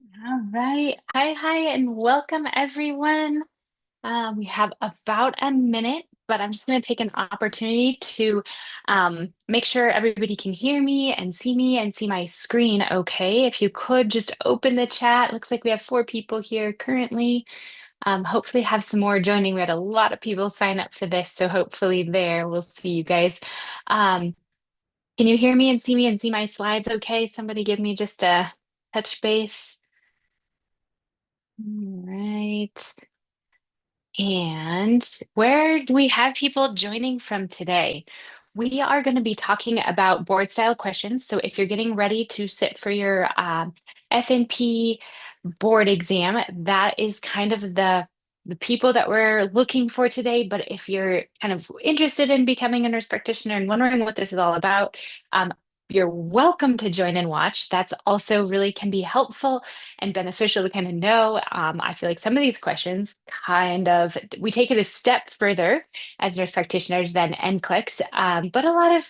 All right. Hi, and welcome everyone. We have about a minute, but I'm just going to take an opportunity to make sure everybody can hear me and see my screen okay. If you could just open the chat. Looks like we have 4 people here currently. Hopefully have some more joining. We had a lot of people sign up for this, so hopefully there we'll see you guys. Um, can you hear me and see my slides okay? Somebody give me just a touch base. All right. And where do we have people joining from today? We are going to be talking about board style questions. So if you're getting ready to sit for your FNP board exam, that is kind of the people that we're looking for today. But if you're kind of interested in becoming a nurse practitioner and wondering what this is all about, you're welcome to join and watch. That's also really can be helpful and beneficial to kind of know. I feel like some of these questions kind of we take it a step further as nurse practitioners than NCLEX, but a lot of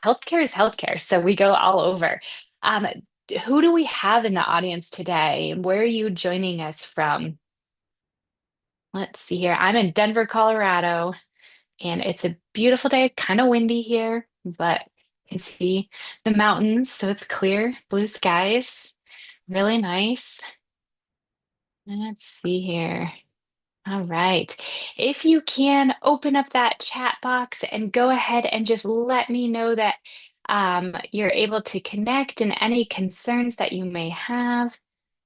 healthcare is healthcare, so we go all over. Um, who do we have in the audience today, and where are you joining us from? Let's see here. I'm in Denver, Colorado, and it's a beautiful day. Kind of windy here, but you can see the mountains, so it's clear, blue skies, really nice. Let's see here. All right. If you can open up that chat box and go ahead and just let me know that you're able to connect and any concerns that you may have.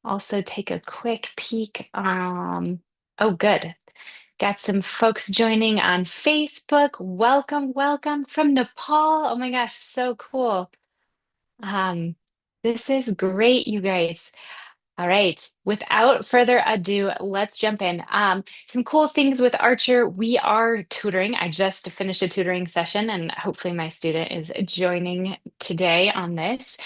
Also take a quick peek. Oh, good. Got some folks joining on Facebook. Welcome, welcome from Nepal. Oh my gosh, so cool. Um, this is great, you guys. All right. Without further ado, let's jump in. Some cool things with Archer. We are tutoring. I just finished a tutoring session, and hopefully my student is joining today on this.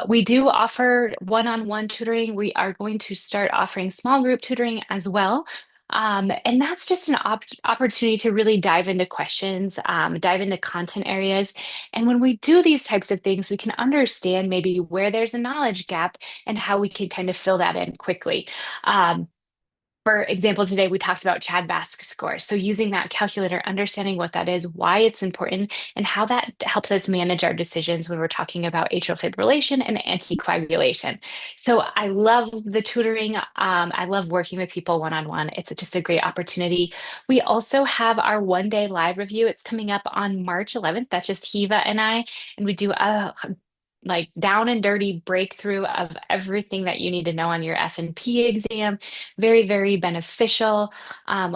We do offer one-on-one tutoring. We are going to start offering small group tutoring as well. And that's just an opportunity to really dive into questions, dive into content areas. And when we do these types of things, we can understand maybe where there's a knowledge gap and how we can kind of fill that in quickly. Um, for example, today we talked about Chad Basque score. So using that calculator, understanding what that is, why it's important, and how that helps us manage our decisions when we're talking about atrial fibrillation and anticoagulation. So I love the tutoring. I love working with people one-on-one. It's just a great opportunity. We also have our one-day live review. It's coming up on March 11th. That's just Hiva and I, and we do a like down and dirty breakthrough of everything that you need to know on your FNP exam. Very, very beneficial.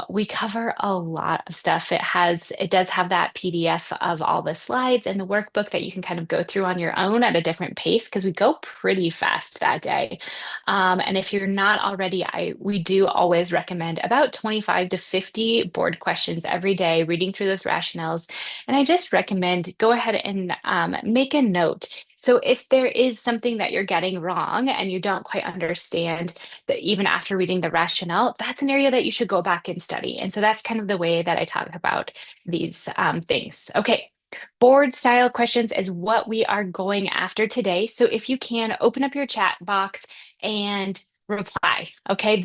We cover a lot of stuff. It does have that PDF of all the slides and the workbook that you can kind of go through on your own at a different pace because we go pretty fast that day. And if you're not already, we do always recommend about 25 to 50 board questions every day, reading through those rationales. And I just recommend go ahead and make a note. So if there is something that you're getting wrong and you don't quite understand that even after reading the rationale, that's an area that you should go back and study. And so that's kind of the way that I talk about these things. Okay. Board style questions is what we are going after today. So if you can open up your chat box and reply. Okay.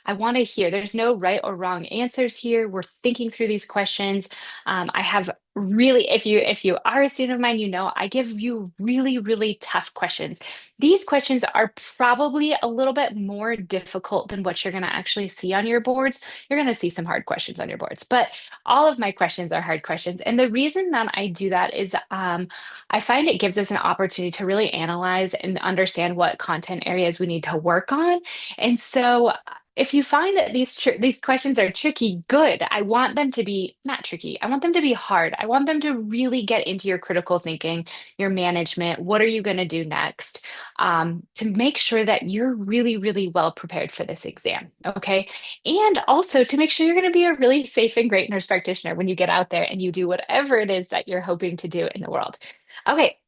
I want to hear, there's no right or wrong answers here. We're thinking through these questions. I have really, if you are a student of mine, I give you really, really tough questions. These questions are probably a little bit more difficult than what you're going to actually see on your boards. You're going to see some hard questions on your boards, but all of my questions are hard questions. And the reason that I do that is I find it gives us an opportunity to really analyze and understand what content areas we need to work on. And so if you find that these questions are tricky, good. I want them to be not tricky. I want them to be hard. I want them to really get into your critical thinking, your management. What are you going to do next? To make sure that you're really, really well prepared for this exam. Okay. And also to make sure you're going to be a really safe and great nurse practitioner when you get out there and you do whatever it is that you're hoping to do in the world. Okay.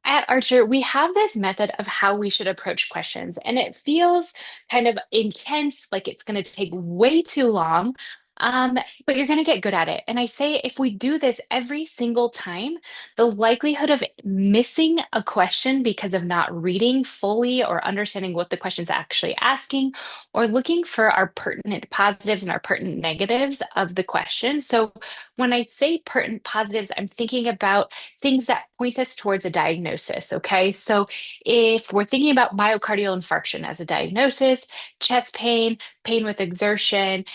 At Archer, we have this method of how we should approach questions, and it feels kind of intense, like it's going to take way too long. Um, but you're going to get good at it. And I say if we do this every single time, the likelihood of missing a question because of not reading fully or understanding what the question's actually asking, or looking for our pertinent positives and our pertinent negatives of the question. So when I say pertinent positives, I'm thinking about things that point us towards a diagnosis. Okay. So if we're thinking about myocardial infarction as a diagnosis, chest pain, pain with exertion,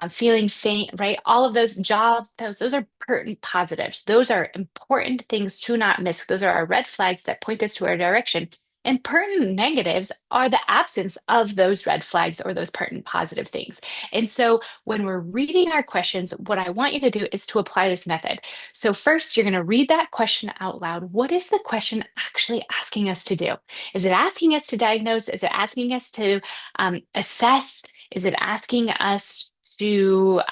feeling faint, right? All of those those are pertinent positives. Those are important things to not miss. Those are our red flags that point us to our direction. And pertinent negatives are the absence of those red flags or those pertinent positive things. And so when we're reading our questions, what I want you to do is to apply this method. So first, you're going to read that question out loud. What is the question actually asking us to do? Is it asking us to diagnose? Is it asking us to assess? Is it asking us to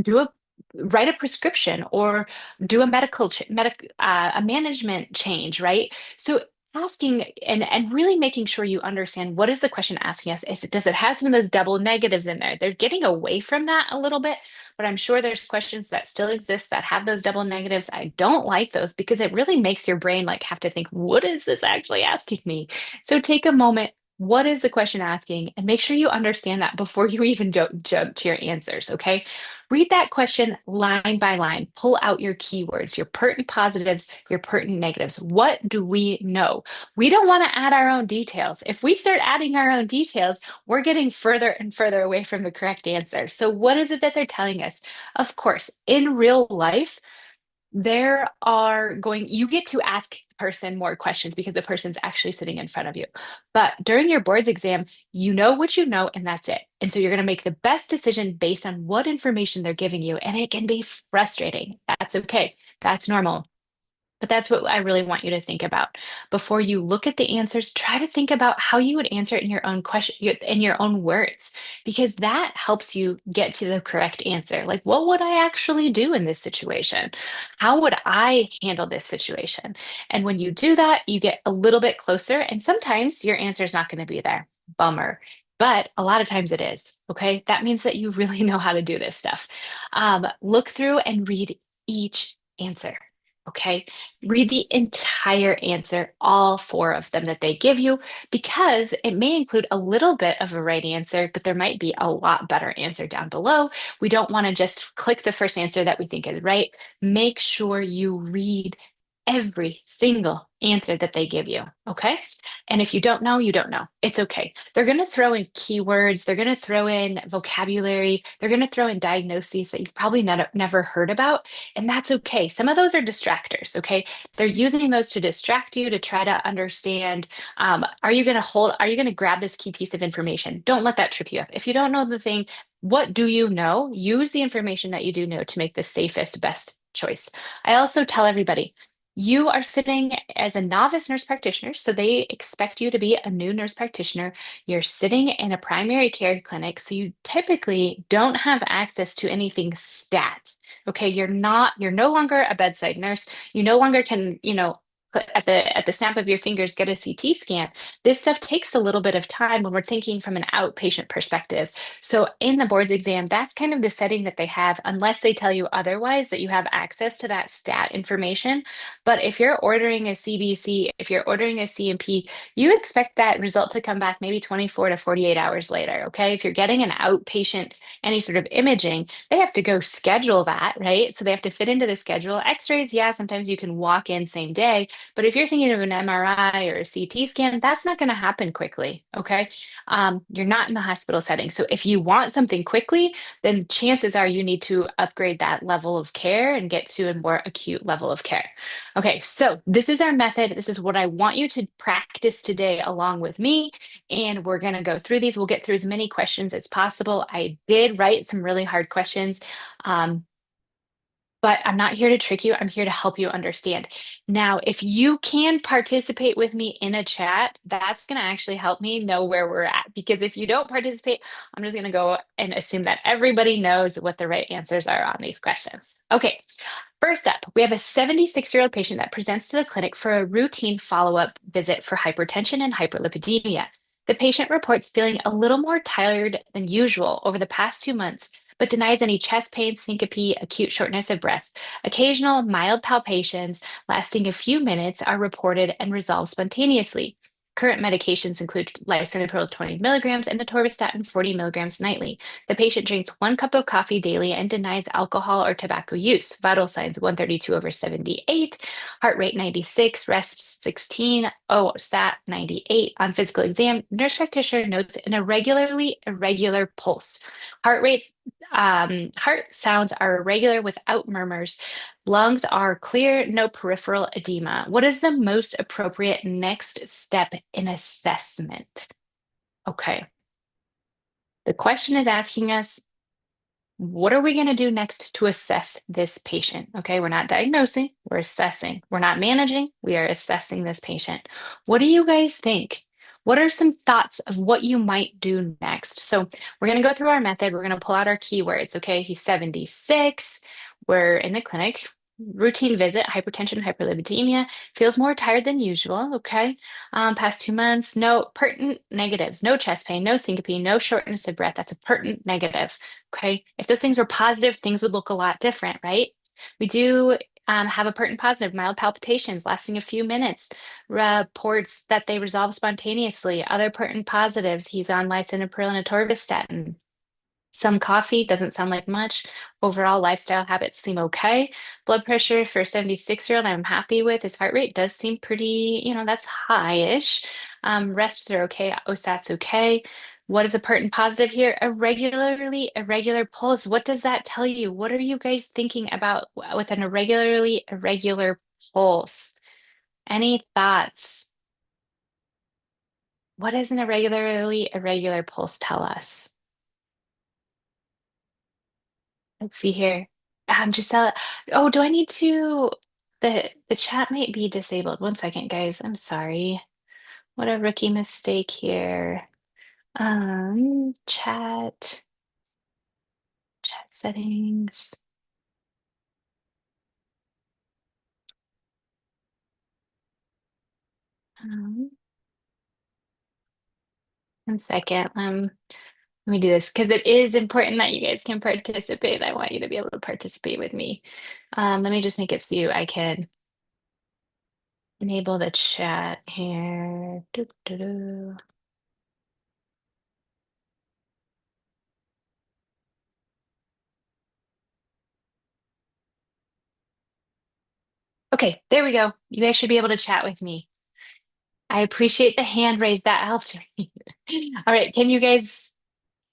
do a write a prescription or do a a management change, right? So asking and really making sure you understand what is the question asking us. Does it have some of those double negatives in there? They're getting away from that a little bit, but I'm sure there's questions that still exist that have those double negatives. I don't like those because it really makes your brain like have to think, what is this actually asking me? So take a moment. What is the question asking? And make sure you understand that before you even jump to your answers, okay? Read that question line by line. Pull out your keywords, your pertinent positives, your pertinent negatives. What do we know? We don't want to add our own details. If we start adding our own details, we're getting further and further away from the correct answer. So, what is it that they're telling us? Of course, in real life, you get to ask the person more questions because the person's actually sitting in front of you. But during your boards exam, you know what you know, and that's it. And so you're going to make the best decision based on what information they're giving you. And it can be frustrating. That's okay. That's normal. But that's what I really want you to think about. Before you look at the answers, try to think about how you would answer it in your own in your own words, because that helps you get to the correct answer. Like, what would I actually do in this situation? How would I handle this situation? And when you do that, you get a little bit closer, and sometimes your answer is not going to be there. Bummer. But a lot of times it is. Okay. That means that you really know how to do this stuff. Look through and read each answer. Okay. Read the entire answer, all four of them that they give you, because it may include a little bit of a right answer, but there might be a lot better answer down below. We don't want to just click the first answer that we think is right. Make sure you read every single answer that they give you. Okay. And if you don't know, you don't know. It's okay. They're going to throw in keywords, they're going to throw in vocabulary, they're going to throw in diagnoses that you've probably never heard about. And that's okay. Some of those are distractors. Okay. They're using those to distract you to try to understand, are you going to grab this key piece of information? Don't let that trip you up. If you don't know the thing, what do you know? Use the information that you do know to make the safest, best choice. I also tell everybody, you are sitting as a novice nurse practitioner, so they expect you to be a new nurse practitioner. You're sitting in a primary care clinic, so you typically don't have access to anything stat. Okay, you're no longer a bedside nurse. You no longer can, at the snap of your fingers get a CT scan. This stuff takes a little bit of time when we're thinking from an outpatient perspective. So in the boards exam, that's kind of the setting that they have, unless they tell you otherwise that you have access to that stat information. But if you're ordering a CBC, if you're ordering a CMP, you expect that result to come back maybe 24 to 48 hours later. Okay. If you're getting an outpatient, any sort of imaging, they have to go schedule that, right? So they have to fit into the schedule. X-rays, yeah, sometimes you can walk in same day. But if you're thinking of an MRI or a CT scan, that's not going to happen quickly. Okay. You're not in the hospital setting. So if you want something quickly, then chances are you need to upgrade that level of care and get to a more acute level of care. Okay, so this is our method. This is what I want you to practice today along with me. And we're going to go through these. We'll get through as many questions as possible. I did write some really hard questions. Um, but I'm not here to trick you. I'm here to help you understand. Now, if you can participate with me in a chat, that's going to actually help me know where we're at. Because if you don't participate, I'm just going to go and assume that everybody knows what the right answers are on these questions. Okay, first up, we have a 76-year-old patient that presents to the clinic for a routine follow-up visit for hypertension and hyperlipidemia. The patient reports feeling a little more tired than usual over the past 2 months, but denies any chest pain, syncope, acute shortness of breath. Occasional mild palpitations lasting a few minutes are reported and resolve spontaneously. Current medications include lisinopril 20 milligrams and atorvastatin 40 milligrams nightly. The patient drinks 1 cup of coffee daily and denies alcohol or tobacco use. Vital signs 132 over 78, heart rate 96, resp 16, sat 98. On physical exam, nurse practitioner notes an irregularly irregular pulse. Heart rate, heart sounds are irregular without murmurs. Lungs are clear, no peripheral edema. What is the most appropriate next step in assessment? Okay. The question is asking us, what are we going to do next to assess this patient? Okay, we're not diagnosing, we're assessing. We're not managing, we are assessing this patient. What do you guys think? What are some thoughts of what you might do next? So we're going to go through our method. We're going to pull out our keywords. Okay, he's 76. We're in the clinic. Routine visit, hypertension, hyperlipidemia, feels more tired than usual. Okay, past 2 months, no pertinent negatives, no chest pain, no syncope, no shortness of breath. That's a pertinent negative. Okay. If those things were positive, things would look a lot different, right? We do have a pertinent positive, mild palpitations lasting a few minutes, reports that they resolve spontaneously. Other pertinent positives, he's on lisinopril and atorvastatin. Some coffee doesn't sound like much. Overall, lifestyle habits seem okay. Blood pressure for a 76-year-old, I'm happy with. His heart rate does seem pretty, that's high-ish. Resps are okay. OSAT's okay. What is a pertinent positive here? A regularly irregular pulse. What does that tell you? What are you guys thinking about with an irregularly irregular pulse? Any thoughts? What does an irregularly irregular pulse tell us? Let's see here. Just oh, do I need to the chat might be disabled. 1 second, guys. I'm sorry. What a rookie mistake here. Chat settings. 1 second. Let me do this because it is important that you guys can participate. I want you to be able to participate with me. Let me just make it so I can enable the chat here. Doo, doo, doo. Okay, there we go. You guys should be able to chat with me. I appreciate the hand raise. That helped me. All right, can you guys?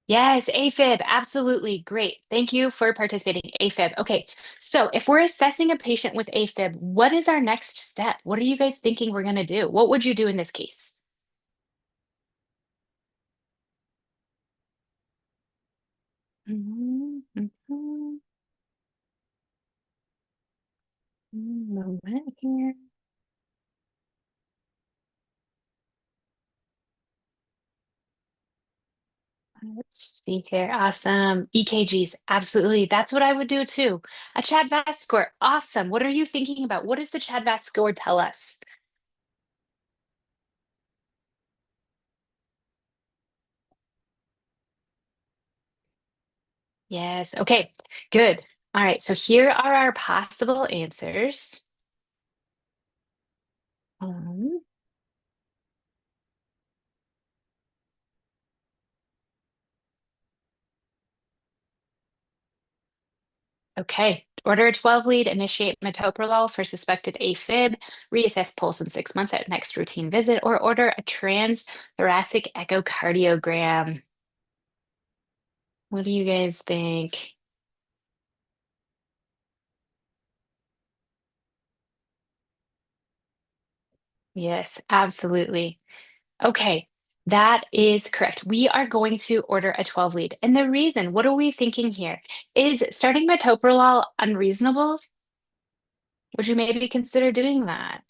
Yes, AFib, absolutely. Great. Thank you for participating. AFib. Okay, so if we're assessing a patient with AFib, what is our next step? What are you guys thinking we're going to do? What would you do in this case? Mhm, mhm. Moment here. Let's see here. Awesome. EKGs. Absolutely. That's what I would do too. A Chad VAS score. Awesome. What are you thinking about? What does the Chad VAS score tell us? Yes. Okay. Good. All right. So here are our possible answers. Um, okay. Order a 12 lead, initiate metoprolol for suspected AFib, reassess pulse in 6 months at next routine visit, or order a transthoracic echocardiogram. What do you guys think? Yes, absolutely. Okay, that is correct. We are going to order a 12 lead. And the reason, what are we thinking here? Is starting metoprolol unreasonable? Would you maybe consider doing that?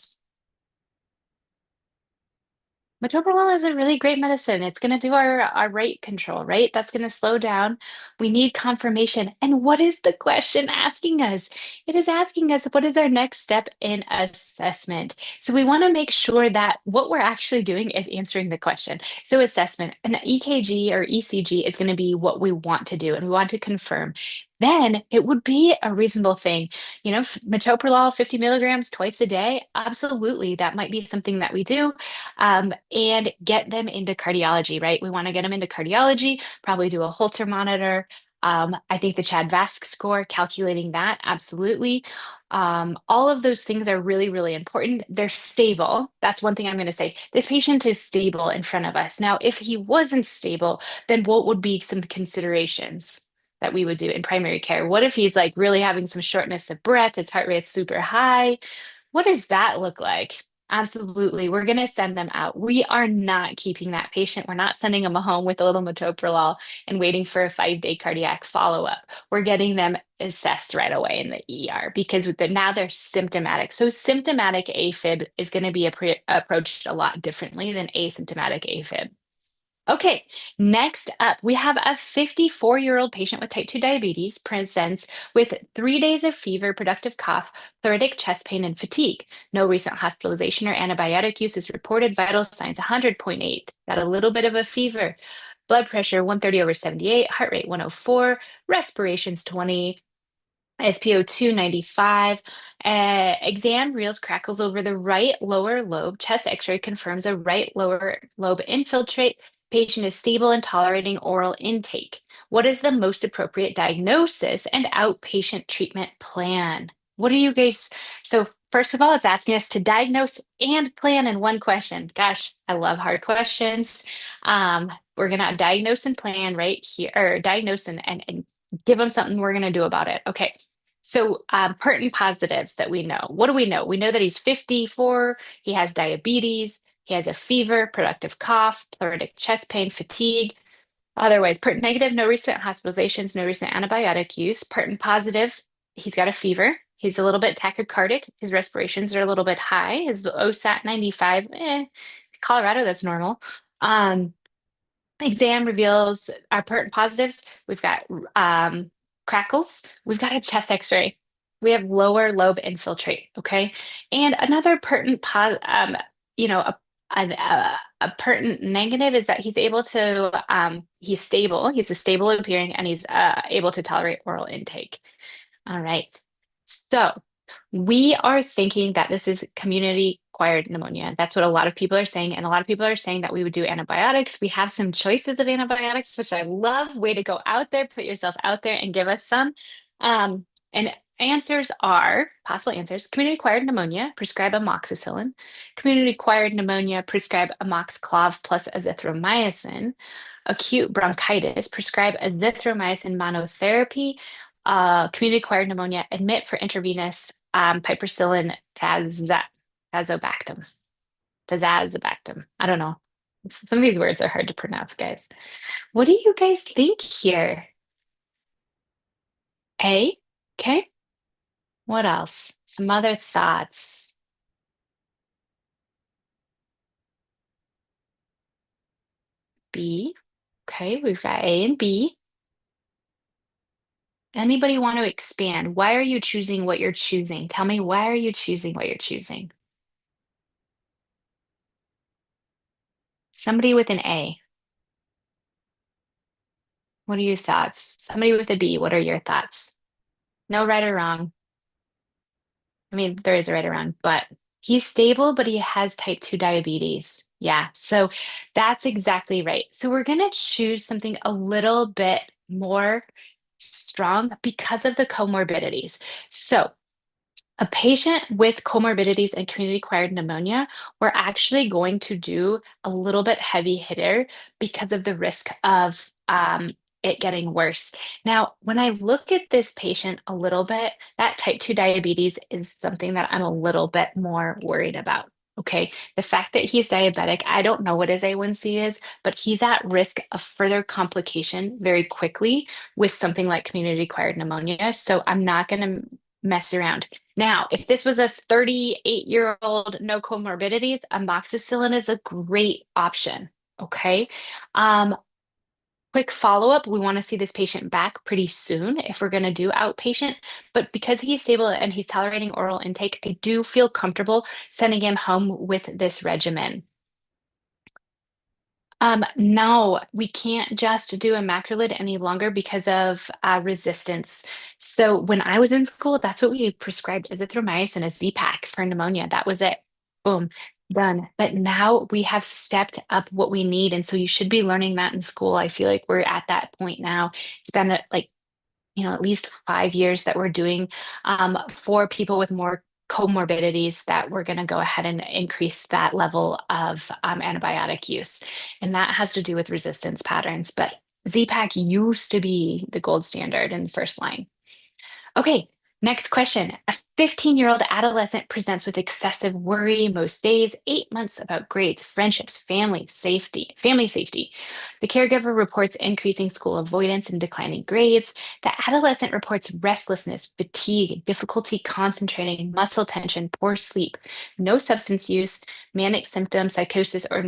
Metoprolol is a really great medicine. It's going to do our rate control, right? That's going to slow down. We need confirmation. And what is the question asking us? It is asking us what is our next step in assessment. So we want to make sure that what we're actually doing is answering the question. So assessment, an EKG or ECG is going to be what we want to do, and we want to confirm. Then it would be a reasonable thing. Metoprolol 50 milligrams twice a day. Absolutely. That might be something that we do, and get them into cardiology, right? We want to get them into cardiology, probably do a Holter monitor. I think the Chad Vask score, calculating that, absolutely. All of those things are really, really important. They're stable. That's one thing I'm going to say. This patient is stable in front of us. Now, if he wasn't stable, then what would be some considerations that we would do in primary care? What if he's like really having some shortness of breath, his heart rate's super high? What does that look like? Absolutely. We're going to send them out. We are not keeping that patient. We're not sending them home with a little metoprolol and waiting for a 5-day cardiac follow-up. We're getting them assessed right away in the ER because now they're symptomatic. So symptomatic AFib is going to be approached a lot differently than asymptomatic AFib. Okay, next up, we have a 54-year-old patient with type 2 diabetes presents with 3 days of fever, productive cough, thoracic chest pain, and fatigue. No recent hospitalization or antibiotic use is reported. Vital signs 100.8. Got a little bit of a fever. Blood pressure 130/78, heart rate 104, respirations 20, SpO2 95. Exam reveals crackles over the right lower lobe. Chest x-ray confirms a right lower lobe infiltrate. Patient is stable and tolerating oral intake. What is the most appropriate diagnosis and outpatient treatment plan? What are you guys? So first of all, it's asking us to diagnose and plan in one question. Gosh, I love hard questions. We're gonna diagnose and plan right here, or diagnose and give them something we're going to do about it. Okay. So, pertinent positives that we know. What do we know? We know that he's 54, he has diabetes, he has a fever, productive cough, thoracic chest pain, fatigue. Otherwise, pertinent negative, no recent hospitalizations, no recent antibiotic use. Pertinent positive, he's got a fever. He's a little bit tachycardic. His respirations are a little bit high. His OSAT 95, Colorado, that's normal. Um, Exam reveals our pertinent positives. We've got crackles. We've got a chest x-ray. We have lower lobe infiltrate. Okay. And another pertinent you know, a pertinent negative is that he's able to, he's stable. He's a stable appearing and he's able to tolerate oral intake. All right. So we are thinking that this is community-acquired pneumonia. That's what a lot of people are saying. And a lot of people are saying that we would do antibiotics. We have some choices of antibiotics, which I love. Way to go out there, put yourself out there and give us some. And answers are, possible answers, community-acquired pneumonia, prescribe amoxicillin. Community-acquired pneumonia, prescribe amoxiclav plus azithromycin. Acute bronchitis, prescribe azithromycin monotherapy. Community-acquired pneumonia, admit for intravenous piperacillin tazobactam. Tazobactam. I don't know. Some of these words are hard to pronounce, guys. What do you guys think here? A? Okay. What else? Some other thoughts. B. Okay, we've got A and B. Anybody want to expand? Why are you choosing what you're choosing? Tell me, why are you choosing what you're choosing? Somebody with an A. What are your thoughts? Somebody with a B, what are your thoughts? No right or wrong. I mean, there is a right or wrong, but he's stable, but he has type 2 diabetes. Yeah, so that's exactly right. So we're going to choose something a little bit more strong because of the comorbidities. So a patient with comorbidities and community-acquired pneumonia, we're actually going to do a little bit heavy hitter because of the risk of it getting worse. Now, when I look at this patient a little bit, that type 2 diabetes is something that I'm a little bit more worried about. Okay, the fact that he's diabetic, I don't know what his A1C is, but he's at risk of further complication very quickly with something like community-acquired pneumonia. So I'm not going to mess around. Now, if this was a 38-year-old, no comorbidities, amoxicillin is a great option. Okay. Um, Quick follow-up, we want to see this patient back pretty soon if we're going to do outpatient. But because he's stable and he's tolerating oral intake, I do feel comfortable sending him home with this regimen. No, we can't just do immaculate any longer because of resistance. So when I was in school, that's what we prescribed azithromycin, a Z-Pak for pneumonia. That was it. Boom, done. But now we have stepped up what we need, and so you should be learning that in school. I feel like we're at that point now. It's been like at least 5 years that we're doing for people with more comorbidities that we're going to go ahead and increase that level of antibiotic use. And that has to do with resistance patterns. But Z-Pak used to be the gold standard in the first line. Okay, next question. A 15-year-old adolescent presents with excessive worry most days, 8 months about grades, friendships, family safety. The caregiver reports increasing school avoidance and declining grades. The adolescent reports restlessness, fatigue, difficulty concentrating, muscle tension, poor sleep, no substance use, manic symptoms, psychosis, or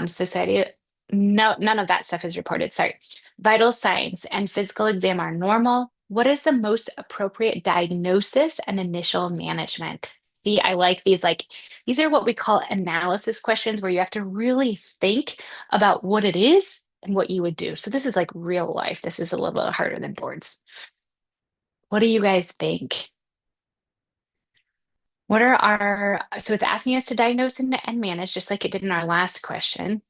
society. No, none of that stuff is reported. Sorry. Vital signs and physical exam are normal. What is the most appropriate diagnosis and initial management? See, I like these. Like, these are what we call analysis questions where you have to really think about what it is and what you would do. So this is like real life. This is a little bit harder than boards. What do you guys think? What are so it's asking us to diagnose and manage, just like it did in our last question.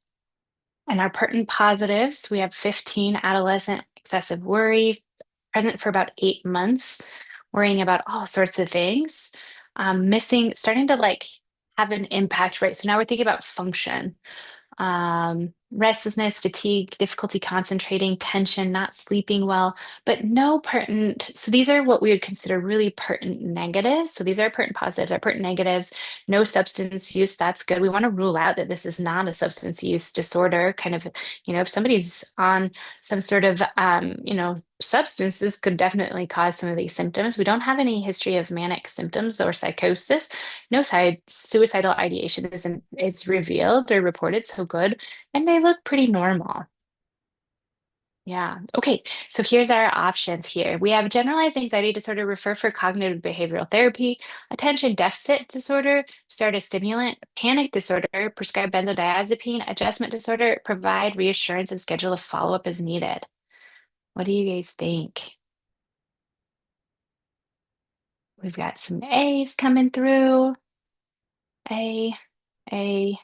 And our pertinent positives, we have 15 adolescent excessive worry, present for about 8 months, worrying about all sorts of things, starting to like have an impact, right? So now we're thinking about function, restlessness, fatigue, difficulty concentrating, tension, not sleeping well, but no pertinent. So these are what we would consider really pertinent negatives. So these are pertinent positives, are pertinent negatives, no substance use. That's good. We want to rule out that this is not a substance use disorder. Kind of, if somebody's on some sort of, substances could definitely cause some of these symptoms. We don't have any history of manic symptoms or psychosis. No suicidal ideation is revealed or reported, so good. And they look pretty normal. Yeah. Okay. So here's our options here. We have generalized anxiety disorder, refer for cognitive behavioral therapy, attention deficit disorder, start a stimulant, panic disorder, prescribe benzodiazepine, adjustment disorder, provide reassurance and schedule a follow-up as needed. What do you guys think? We've got some A's coming through. A, A.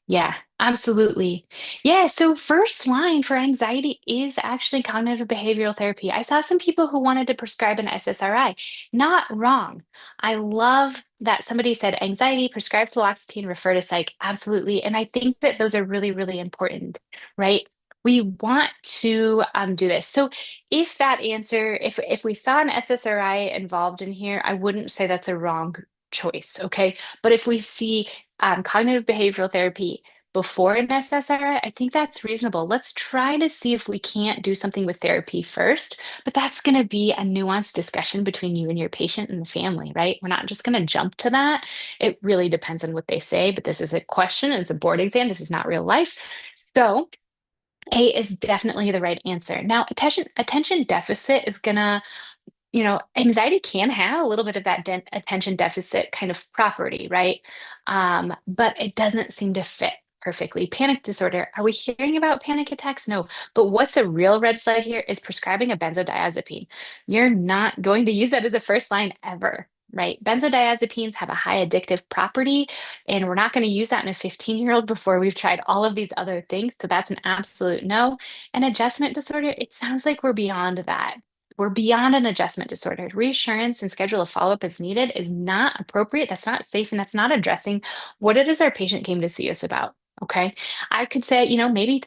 Yeah, absolutely. Yeah, so first line for anxiety is actually cognitive behavioral therapy. I saw some people who wanted to prescribe an SSRI. Not wrong. I love that somebody said anxiety, prescribe fluoxetine, refer to psych. Absolutely. And I think that those are really, really important, right? We want to do this. So if that answer, if we saw an SSRI involved in here, I wouldn't say that's a wrong choice, okay? But if we see cognitive behavioral therapy before an SSRI, I think that's reasonable. Let's try to see if we can't do something with therapy first, but that's going to be a nuanced discussion between you and your patient and the family, right? We're not just going to jump to that. It really depends on what they say, but this is a question, it's a board exam. This is not real life. So A is definitely the right answer. Now, attention deficit is gonna anxiety can have a little bit of that attention deficit kind of property, right? But it doesn't seem to fit perfectly. Panic disorder, are we hearing about panic attacks? No. But what's a real red flag here is prescribing a benzodiazepine. You're not going to use that as a first line ever. Right. Benzodiazepines have a high addictive property, and we're not going to use that in a 15-year-old before we've tried all of these other things. So that's an absolute no. And adjustment disorder, it sounds like we're beyond that. We're beyond an adjustment disorder. Reassurance and schedule a follow-up as needed is not appropriate. That's not safe, and that's not addressing what it is our patient came to see us about. Okay. I could say, maybe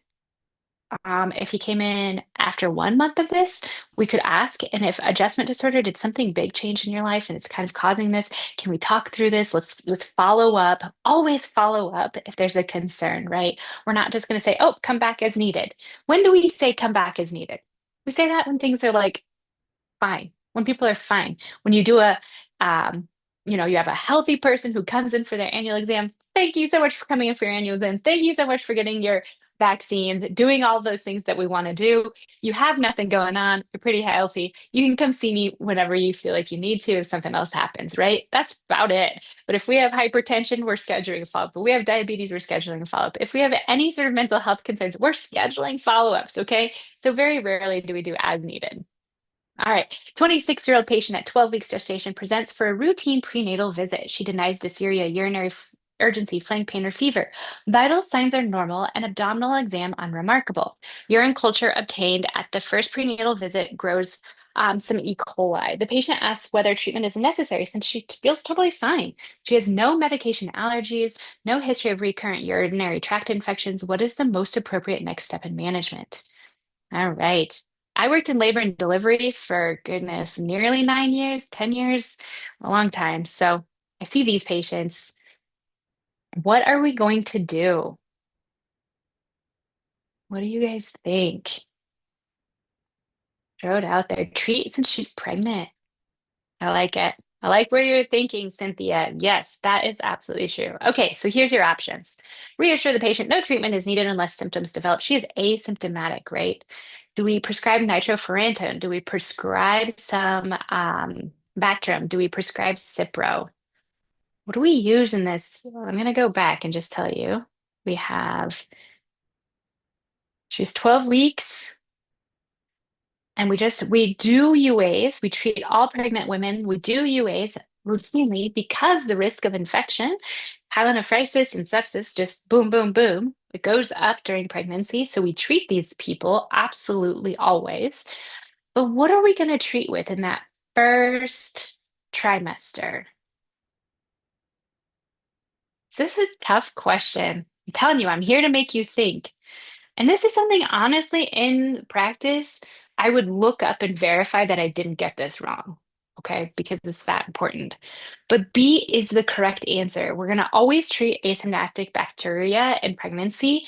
if he came in after 1 month of this, we could ask. And if adjustment disorder did something big change in your life and it's kind of causing this, can we talk through this? Let's follow up. Always follow up if there's a concern, right? We're not just going to say, oh, come back as needed. When do we say come back as needed? We say that when things are like fine. when people are fine. When you do um, you have a healthy person who comes in for their annual exams. Thank you so much for coming in for your annual exams. Thank you so much for getting your vaccines, doing all those things that we want to do. You have nothing going on. You're pretty healthy. You can come see me whenever you feel like you need to if something else happens, right? That's about it. But if we have hypertension, we're scheduling a follow-up. If we have diabetes, we're scheduling a follow-up. If we have any sort of mental health concerns, we're scheduling follow-ups, okay? So very rarely do we do as needed. All right. 26-year-old patient at 12 weeks gestation presents for a routine prenatal visit. She denies dysuria, urinary urgency, flank pain, or fever. Vital signs are normal and abdominal exam unremarkable. Urine culture obtained at the first prenatal visit grows some E. coli. The patient asks whether treatment is necessary since she feels totally fine. She has no medication allergies, no history of recurrent urinary tract infections. What is the most appropriate next step in management? All right. I worked in labor and delivery for goodness, nearly 9 years, 10 years, a long time. So I see these patients. What are we going to do? What do you guys think? Throw it out there. Treat since she's pregnant. I like it. I like where you're thinking, Cynthia. Yes, that is absolutely true. Okay, so here's your options. Reassure the patient no treatment is needed unless symptoms develop. She is asymptomatic, right? Do we prescribe nitrofurantoin? Do we prescribe some Bactrim? Do we prescribe Cipro? What do we use in this? I'm going to go back and just tell you. We have, she's 12 weeks. And we do UAs. We treat all pregnant women. We do UAs routinely because the risk of infection, pyelonephritis and sepsis, just boom, boom, boom. It goes up during pregnancy. So we treat these people absolutely always. But what are we going to treat with in that first trimester? This is a tough question. I'm telling you, I'm here to make you think. And this is something, honestly, in practice, I would look up and verify that I didn't get this wrong. Okay, because it's that important. But B is the correct answer. We're going to always treat asymptomatic bacteria in pregnancy,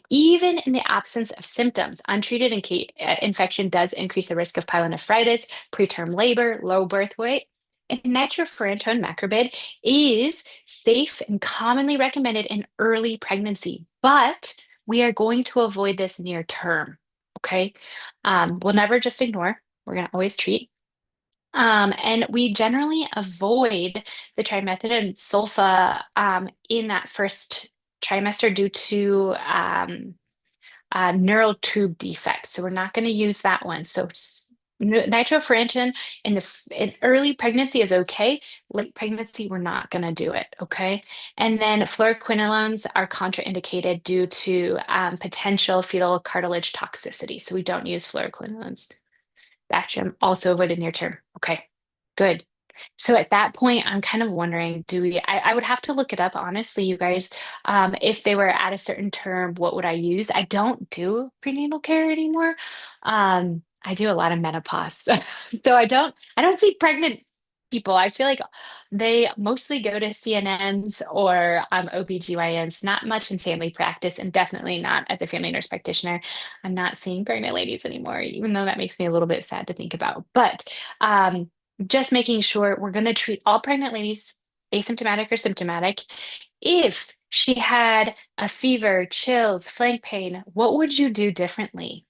even in the absence of symptoms. Untreated infection does increase the risk of pyelonephritis, preterm labor, low birth weight. And nitrofurantoin macrobid is safe and commonly recommended in early pregnancy, but we are going to avoid this near term. Okay. We'll never just ignore. We're going to always treat. And we generally avoid the trimethoprim sulfa in that first trimester due to neural tube defects. So we're not going to use that one. So nitrofurantoin in early pregnancy is okay. Late pregnancy, we're not going to do it. Okay. And then fluoroquinolones are contraindicated due to potential fetal cartilage toxicity. So we don't use fluoroquinolones. Bactrim also avoided near term. Okay. Good. So at that point, I'm kind of wondering, I would have to look it up, honestly, you guys. If they were at a certain term, what would I use? I don't do prenatal care anymore. I do a lot of menopause. So I don't see pregnant people. I feel like they mostly go to CNMs or OBGYNs, not much in family practice, and definitely not at the family nurse practitioner. I'm not seeing pregnant ladies anymore, even though that makes me a little bit sad to think about. But just making sure we're going to treat all pregnant ladies, asymptomatic or symptomatic. If she had a fever, chills, flank pain, what would you do differently?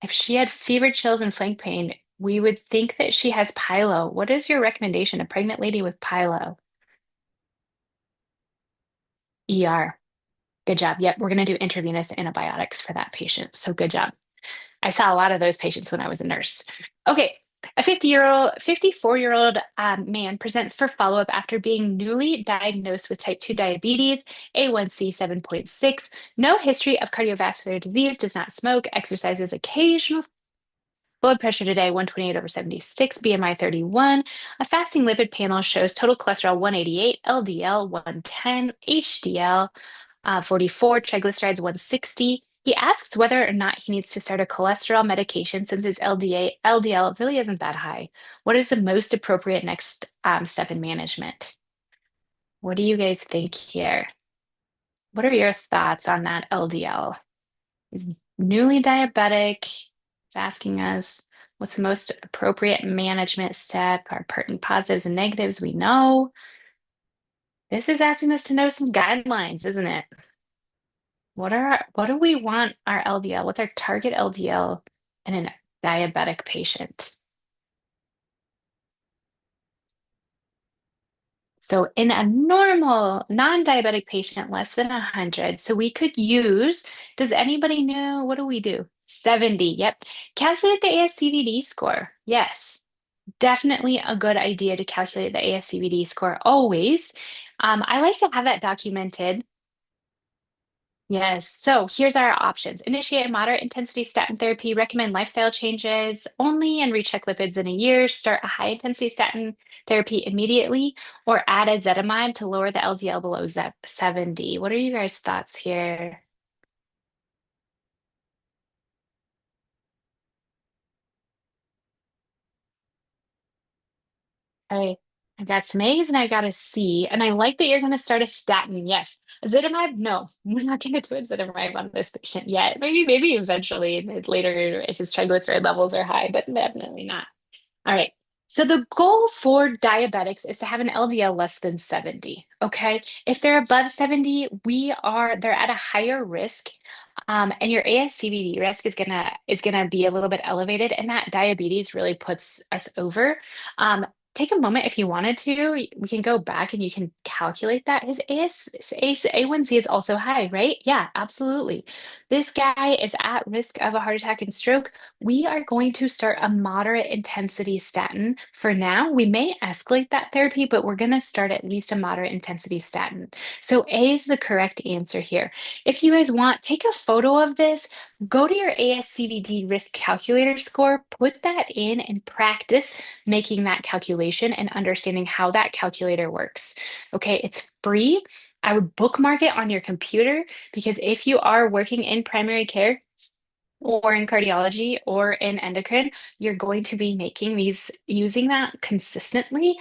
If she had fever, chills, and flank pain, we would think that she has pyelo. What is your recommendation? A pregnant lady with pyelo? ER. Good job. Yep, we're going to do intravenous antibiotics for that patient. So good job. I saw a lot of those patients when I was a nurse. Okay, a 54-year-old man presents for follow-up after being newly diagnosed with type 2 diabetes, A1C 7.6, no history of cardiovascular disease, does not smoke, exercises occasional. Blood pressure today, 128 over 76, BMI 31. A fasting lipid panel shows total cholesterol 188, LDL 110, HDL 44, triglycerides 160. He asks whether or not he needs to start a cholesterol medication since his LDL really isn't that high. What is the most appropriate next step in management? What do you guys think here? What are your thoughts on that LDL? He's newly diabetic. It's asking us what's the most appropriate management step, our pertinent positives and negatives we know. This is asking us to know some guidelines, isn't it? What do we want our LDL? What's our target LDL in a diabetic patient? So in a normal non-diabetic patient, less than 100. So we could use, does anybody know, what do we do? 70, yep. Calculate the ASCVD score. Yes, definitely a good idea to calculate the ASCVD score always. I like to have that documented. Yes. So here's our options. Initiate a moderate intensity statin therapy, recommend lifestyle changes only and recheck lipids in a year, start a high intensity statin therapy immediately, or add ezetimibe to lower the LDL below 70. What are you guys' thoughts here? I I got some A's and I got a C, and I like that you're going to start a statin. Yes. Ezetimibe, no, we're not going to do ezetimibe on this patient yet. Maybe eventually later if his triglyceride levels are high, but definitely not. All right. So the goal for diabetics is to have an LDL less than 70. Okay. If they're above 70, they're at a higher risk. And your ASCVD risk is gonna be a little bit elevated, and that diabetes really puts us over. Take a moment if you wanted to. We can go back and you can calculate that. His A1C is also high, right? Yeah, absolutely. This guy is at risk of a heart attack and stroke. We are going to start a moderate intensity statin for now. We may escalate that therapy, but we're going to start at least a moderate intensity statin. So A is the correct answer here. If you guys want, take a photo of this, go to your ASCVD risk calculator score, put that in and practice making that calculation and understanding how that calculator works. Okay, it's free. I would bookmark it on your computer because if you are working in primary care, or in cardiology or in endocrine, you're going to be making these using that consistently.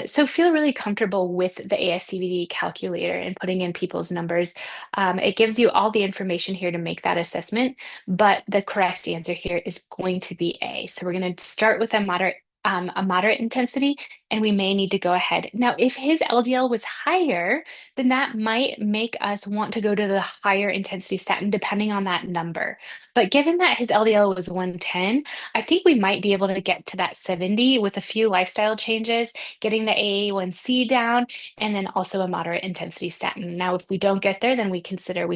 So feel really comfortable with the ASCVD calculator and putting in people's numbers. It gives you all the information here to make that assessment, but the correct answer here is going to be A. So we're going to start with a moderate intensity, and we may need to go ahead. Now, if his LDL was higher, then that might make us want to go to the higher intensity statin, depending on that number. But given that his LDL was 110, I think we might be able to get to that 70 with a few lifestyle changes, getting the AA1C down, and then also a moderate intensity statin. Now, if we don't get there, then we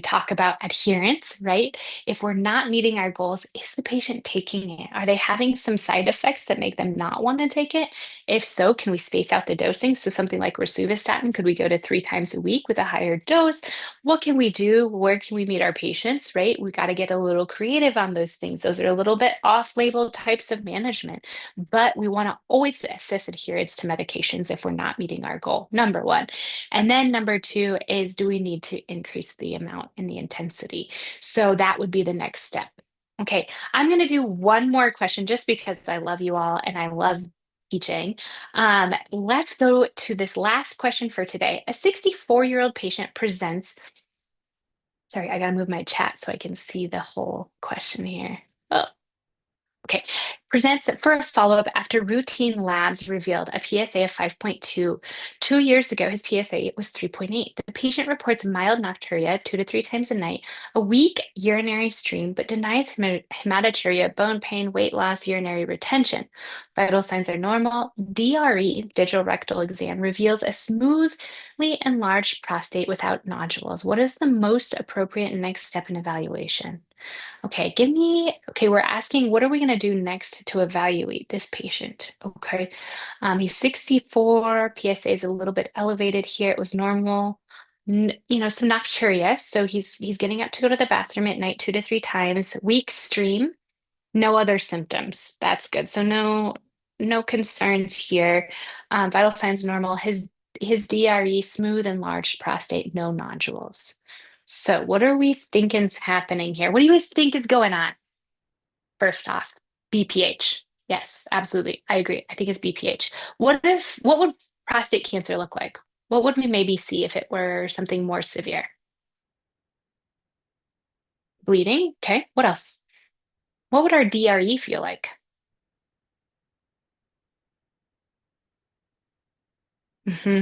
talk about adherence, right? If we're not meeting our goals, is the patient taking it? Are they having some side effects that make them not want to take it? If so, can we space out the dosing? So something like rosuvastatin, could we go to 3 times a week with a higher dose? What can we do? Where can we meet our patients, right? We got to get a little creative on those things. Those are a little bit off-label types of management, but we want to always assess adherence to medications if we're not meeting our goal, number one. And then number two is, do we need to increase the amount and the intensity? So that would be the next step. Okay, I'm going to do one more question just because I love you all and I love teaching. Let's go to this last question for today. A 64-year-old patient presents. Sorry, I gotta move my chat so I can see the whole question here. Oh, okay. Presents for a follow-up after routine labs revealed a PSA of 5.2. 2 years ago, his PSA was 3.8. The patient reports mild nocturia 2 to 3 times a night, a weak urinary stream, but denies hematuria, bone pain, weight loss, urinary retention. Vital signs are normal. DRE, digital rectal exam, reveals a smoothly enlarged prostate without nodules. What is the most appropriate next step in evaluation? Okay, we're asking what are we going to do next to evaluate this patient? Okay, he's 64, PSA is a little bit elevated here. It was normal, some nocturia. So he's getting up to go to the bathroom at night 2 to 3 times, weak stream, no other symptoms. That's good. So no concerns here. Vital signs normal. His DRE, smooth enlarged prostate, no nodules. So what are we thinking's happening here? What do you guys think is going on? First off, BPH. Yes, absolutely. I agree. I think it's BPH. What would prostate cancer look like? What would we maybe see if it were something more severe? Bleeding. Okay. What else? What would our DRE feel like? Hmm.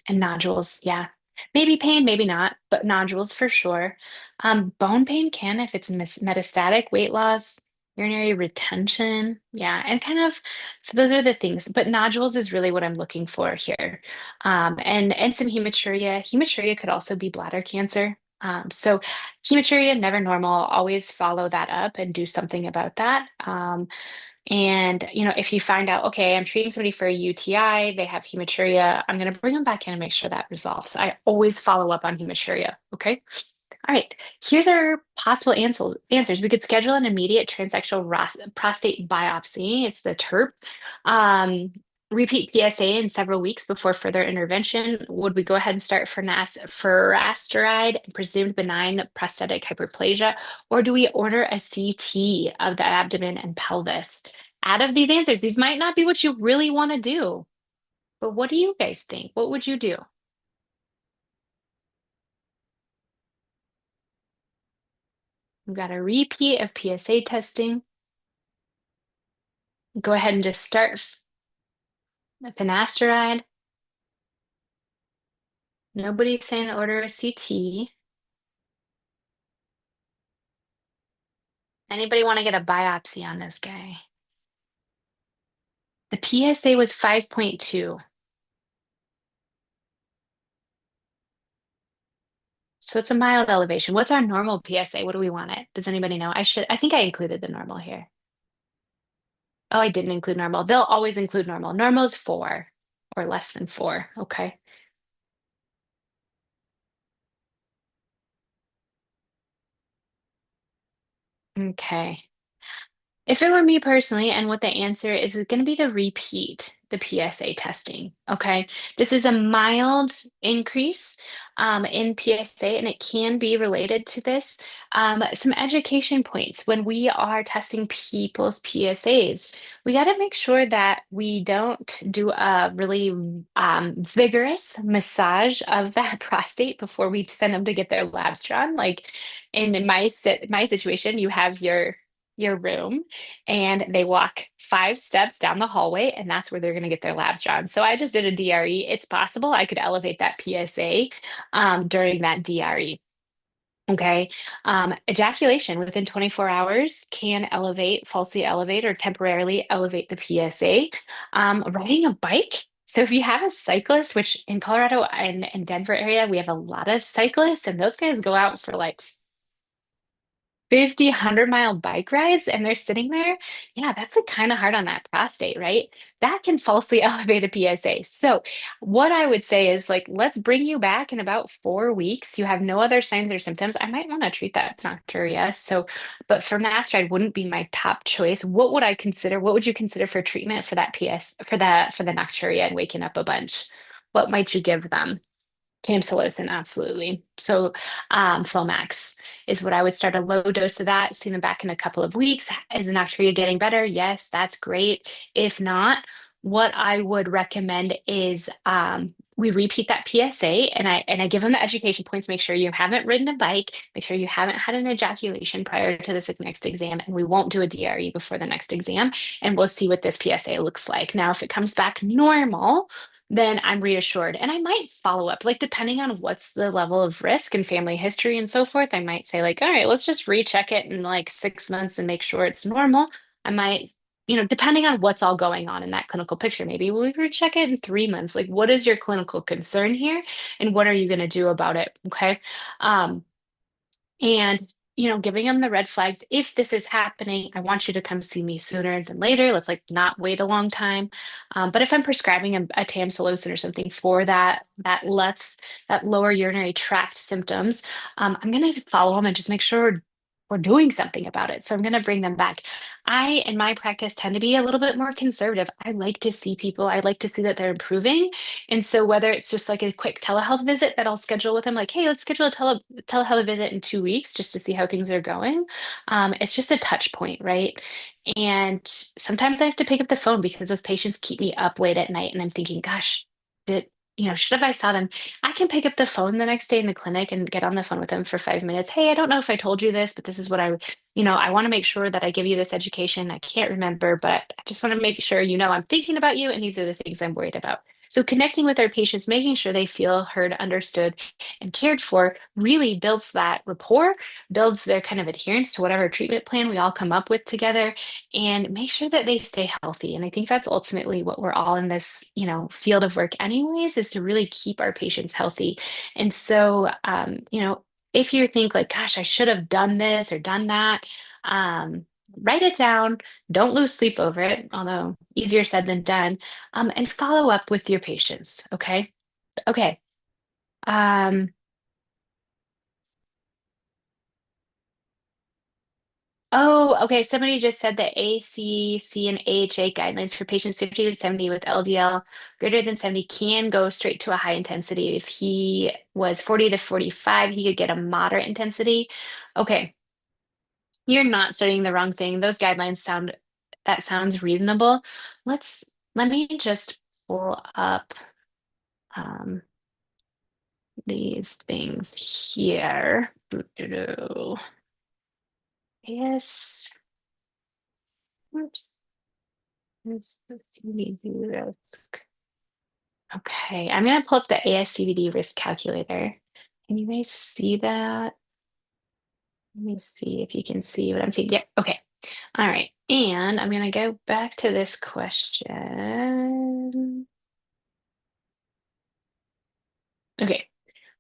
And nodules, yeah. Maybe pain, maybe not, but nodules for sure. Bone pain can if it's metastatic, weight loss, urinary retention. Yeah, and kind of, so those are the things. But nodules is really what I'm looking for here. And some hematuria. Hematuria could also be bladder cancer. So hematuria, never normal. Always follow that up and do something about that. And, if you find out, okay, I'm treating somebody for a UTI, they have hematuria, I'm going to bring them back in and make sure that resolves. I always follow up on hematuria. Okay. All right, here's our possible answers. We could schedule an immediate transsexual prostate biopsy. It's the TERP. Um, Repeat PSA in several weeks before further intervention. Would we go ahead and start for finasteride and presumed benign prostatic hyperplasia, or do we order a CT of the abdomen and pelvis? Out of these answers, these might not be what you really want to do, but what do you guys think? What would you do? We've got a repeat of PSA testing. Go ahead and just start finasteride. Nobody's saying order a CT. Anybody want to get a biopsy on this guy? The PSA was 5.2. So it's a mild elevation. What's our normal PSA? What do we want it? Does anybody know? I think I included the normal here. Oh, I didn't include normal. They'll always include normal. Normal is 4 or less than 4. Okay. Okay. If it were me personally, and what the answer is going to be to repeat the PSA testing. Okay. This is a mild increase in PSA, and it can be related to this. Some education points when we are testing people's PSAs, we got to make sure that we don't do a really vigorous massage of that prostate before we send them to get their labs drawn. Like in my situation, you have your room and they walk 5 steps down the hallway, and that's where they're going to get their labs drawn. So I just did a DRE. It's possible I could elevate that PSA during that DRE. Okay. Ejaculation within 24 hours can falsely elevate, or temporarily elevate the PSA. Riding a bike. So if you have a cyclist, which in Colorado and Denver area, we have a lot of cyclists, and those guys go out for like 50, 100-mile bike rides and they're sitting there. Yeah, that's like kind of hard on that prostate, right? That can falsely elevate a PSA. So, what I would say is like, let's bring you back in about 4 weeks. You have no other signs or symptoms. I might want to treat that nocturia. So, but finasteride wouldn't be my top choice. What would I consider? What would you consider for treatment for that for the nocturia and waking up a bunch? What might you give them? Tamsulosin, absolutely. So, Flomax is what I would start, a low dose of that, see them back in a couple of weeks. Is the bacteria getting better? Yes, that's great. If not, what I would recommend is we repeat that PSA, and I give them the education points. Make sure you haven't ridden a bike. Make sure you haven't had an ejaculation prior to this next exam, and we won't do a DRE before the next exam. And we'll see what this PSA looks like. Now, if it comes back normal, then I'm reassured. And I might follow up, like depending on what's the level of risk and family history and so forth. I might say, like, all right, let's just recheck it in like 6 months and make sure it's normal. I might, depending on what's all going on in that clinical picture, maybe we'll recheck it in 3 months. Like, what is your clinical concern here? And what are you going to do about it? Okay. Um, and giving them the red flags. If this is happening, I want you to come see me sooner than later. Let's like not wait a long time. But if I'm prescribing a tamsulosin or something for that lower urinary tract symptoms, I'm gonna follow them and just make sure we're doing something about it. So I'm gonna bring them back. I, in my practice, tend to be a little bit more conservative. I like to see people. I like to see that they're improving. And so whether it's just like a quick telehealth visit that I'll schedule with them, like, hey, let's schedule a telehealth visit in 2 weeks just to see how things are going. It's just a touch point, right? And sometimes I have to pick up the phone because those patients keep me up late at night, and I'm thinking, gosh, did should have I saw them, I can pick up the phone the next day in the clinic and get on the phone with them for 5 minutes. Hey, I don't know if I told you this, but this is what I want to make sure that I give you this education. I can't remember, but I just want to make sure I'm thinking about you, and these are the things I'm worried about. So connecting with our patients, making sure they feel heard, understood, and cared for really builds that rapport, builds their kind of adherence to whatever treatment plan we all come up with together, and make sure that they stay healthy. And I think that's ultimately what we're all in this, field of work anyways, is to really keep our patients healthy. And so, if you think like, gosh, I should have done this or done that, write it down. Don't lose sleep over it, although easier said than done. And follow up with your patients. Okay. Okay. Um, Oh, okay. Somebody just said that ACC and AHA guidelines for patients 50 to 70 with LDL greater than 70 can go straight to a high intensity. If he was 40 to 45, he could get a moderate intensity. Okay, you're not studying the wrong thing. Those guidelines that sounds reasonable. Let me just pull up um, these things here. Doo-doo-doo. Yes. Where's the CVD risk? Okay, I'm gonna pull up the ASCVD risk calculator. Can you guys see that? Let me see if you can see what I'm seeing. Yep, okay. All right. And I'm gonna go back to this question. Okay,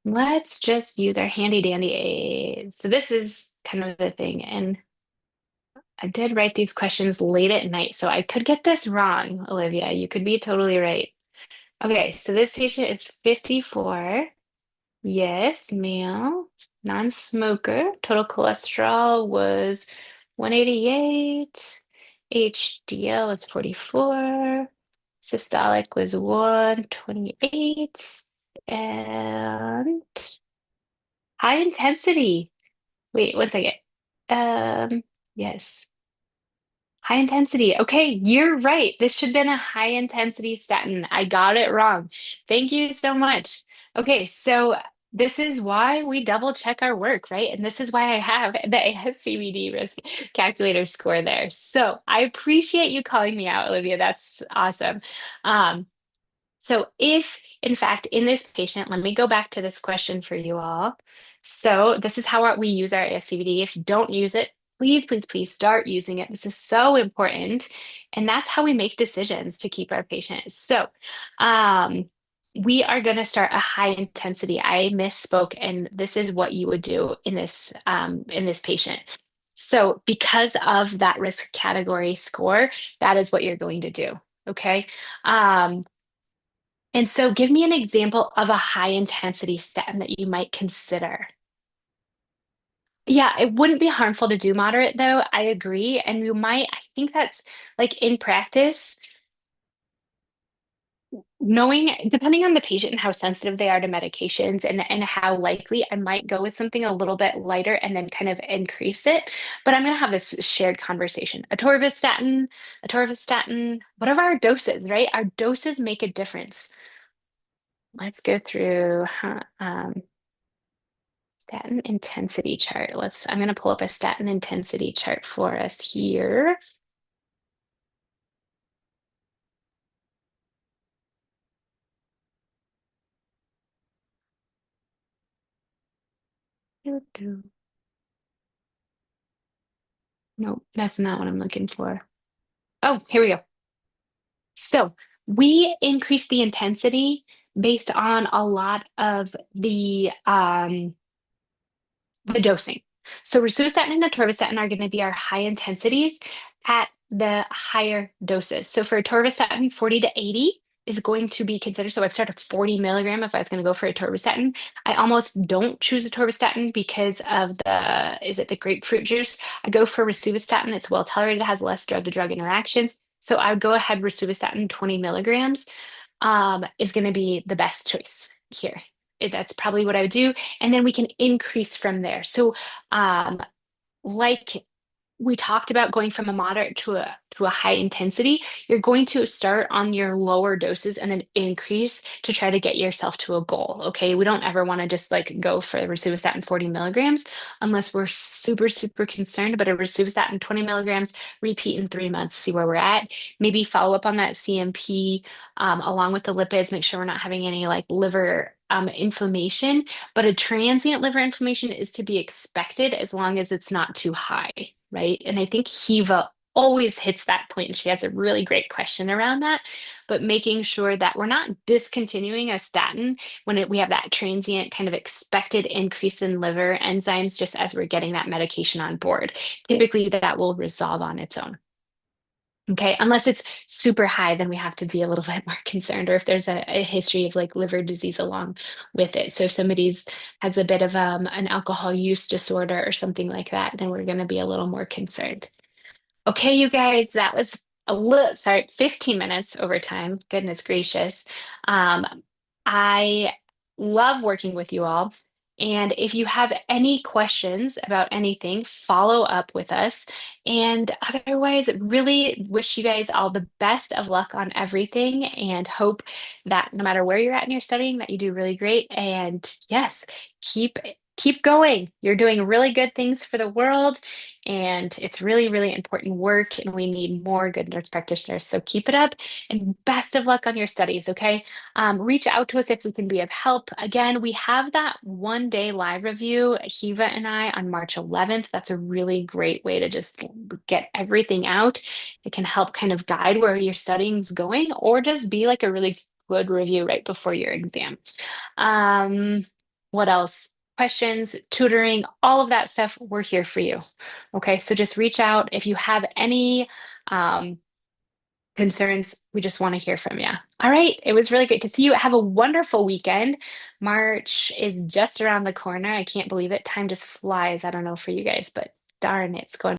let's just use our handy dandy aids. So this is kind of the thing. And I did write these questions late at night, so I could get this wrong, Olivia. You could be totally right. Okay, so this patient is 54. Yes, male, non-smoker. Total cholesterol was 188. HDL was 44. Systolic was 128. And high intensity. Wait, one second. Yes. High intensity. Okay, you're right. This should have been a high intensity statin. I got it wrong. Thank you so much. Okay, so this is why we double check our work, right? And this is why I have the ASCVD risk calculator score there. So I appreciate you calling me out, Olivia. That's awesome. Um, so if, in fact, in this patient, let me go back to this question for you all. So this is how we use our ASCVD. If you don't use it, please, please, please start using it. This is so important. And that's how we make decisions to keep our patient. So um, we are going to start a high intensity. I misspoke, and this is what you would do in this patient. So because of that risk category score, that is what you're going to do. Okay. Um, and so give me an example of a high intensity statin that you might consider. Yeah, it wouldn't be harmful to do moderate though. I agree. And I think that's like in practice, depending on the patient and how sensitive they are to medications and how likely I might go with something a little bit lighter and then kind of increase it. But I'm going to have this shared conversation. Atorvastatin, whatever our doses, right? Our doses make a difference. Let's go through, statin intensity chart. I'm going to pull up a statin intensity chart for us here. Nope, that's not what I'm looking for. Oh, here we go. So we increase the intensity based on a lot of the dosing. So rosuvastatin and atorvastatin are going to be our high intensities at the higher doses. So for atorvastatin, 40 to 80 is going to be considered. So I'd start at 40 milligram if I was going to go for atorvastatin. I almost don't choose atorvastatin because of is it the grapefruit juice? I go for rosuvastatin. It's well tolerated, it has less drug-to-drug interactions. So I would go ahead rosuvastatin 20 milligrams is going to be the best choice here. That's probably what I would do, and then we can increase from there. So, like we talked about going from a moderate to a high intensity. You're going to start on your lower doses and then increase to try to get yourself to a goal. Okay. We don't ever want to just like go for rosuvastatin 40 milligrams unless we're super, super concerned. But a rosuvastatin 20 milligrams, repeat in 3 months, see where we're at. Maybe follow up on that CMP along with the lipids, make sure we're not having any like liver inflammation. But a transient liver inflammation is to be expected as long as it's not too high, right? And I think Hiva always hits that point, and she has a really great question around that. But making sure that we're not discontinuing a statin when we have that transient kind of expected increase in liver enzymes just as we're getting that medication on board. Typically, that will resolve on its own. Okay, unless it's super high, then we have to be a little bit more concerned, or if there's a history of like liver disease along with it. So if somebody's has a bit of an alcohol use disorder or something like that, then we're going to be a little more concerned. Okay, you guys, that was a little, sorry, 15 minutes over time. Goodness gracious. Um, I love working with you all. And if you have any questions about anything, follow up with us. And otherwise, really wish you guys all the best of luck on everything and hope that no matter where you're at in your studying, that you do really great. And yes, keep going. You're doing really good things for the world. And it's really, really important work, and we need more good nurse practitioners. So keep it up and best of luck on your studies, okay? Reach out to us if we can be of help. Again, we have that 1 day live review, Hiva and I, on March 11th. That's a really great way to just get everything out. It can help kind of guide where your studying's going, or just be like a really good review right before your exam. Um, what else? Questions, tutoring, all of that stuff, we're here for you. Okay, so just reach out if you have any um, concerns. We just want to hear from you. All right, it was really great to see you. Have a wonderful weekend. March is just around the corner. I can't believe it. Time just flies. I don't know for you guys, but darn, it's going